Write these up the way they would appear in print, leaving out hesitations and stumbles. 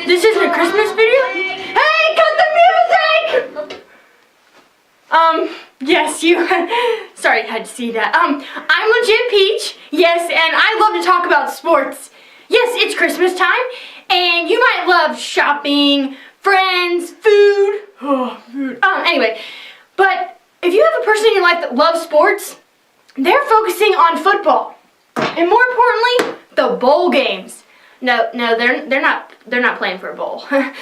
This isn't a Christmas video? Hey, cut the music! Yes, you, sorry I had to see that. I'm Legit Peach, yes, and I love to talk about sports. Yes, it's Christmas time, and you might love shopping, friends, food, anyway, but if you have a person in your life that loves sports, they're focusing on football, and more importantly, the bowl games. No, they're not playing for a bowl. But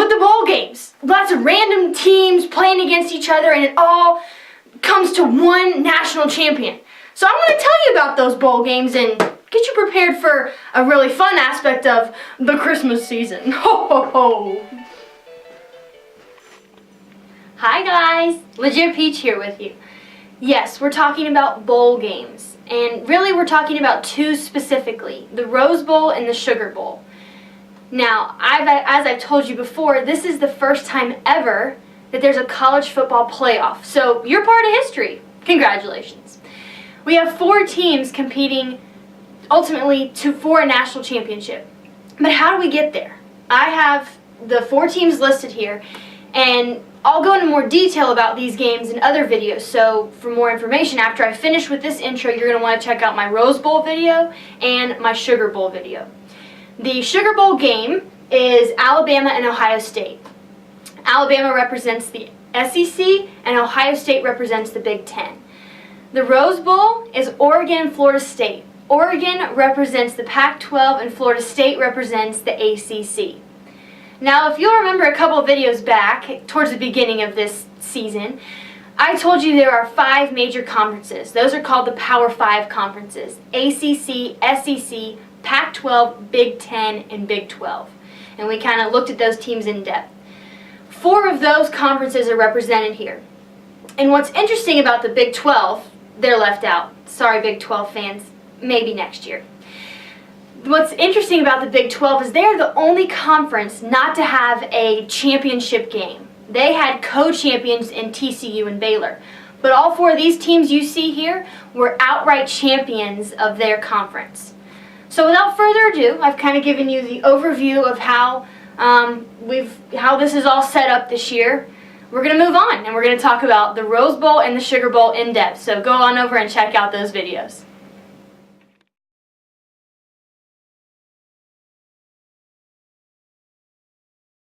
the bowl games, lots of random teams playing against each other, and it all comes to one national champion. So I'm going to tell you about those bowl games and get you prepared for a really fun aspect of the Christmas season. Ho ho ho! Hi guys, Legit Peach here with you. Yes, we're talking about bowl games. And really we're talking about two specifically, the Rose Bowl and the Sugar Bowl. Now, as I've told you before, this is the first time ever that there's a college football playoff. So you're part of history. Congratulations. We have 4 teams competing ultimately for a national championship. But how do we get there? I have the 4 teams listed here, and I'll go into more detail about these games in other videos, so for more information after I finish with this intro, you're going to want to check out my Rose Bowl video and my Sugar Bowl video. The Sugar Bowl game is Alabama and Ohio State. Alabama represents the SEC and Ohio State represents the Big Ten. The Rose Bowl is Oregon and Florida State. Oregon represents the Pac-12 and Florida State represents the ACC. Now, if you'll remember a couple of videos back, towards the beginning of this season, I told you there are 5 major conferences. Those are called the Power 5 conferences. ACC, SEC, Pac-12, Big Ten, and Big 12. And we kind of looked at those teams in depth. 4 of those conferences are represented here. And what's interesting about the Big 12, they're left out. Sorry, Big 12 fans, maybe next year. What's interesting about the Big 12 is they're the only conference not to have a championship game. They had co-champions in TCU and Baylor. But all 4 of these teams you see here were outright champions of their conference. So without further ado, I've kind of given you the overview of how this is all set up this year. We're going to move on and we're going to talk about the Rose Bowl and the Sugar Bowl in depth. So go on over and check out those videos.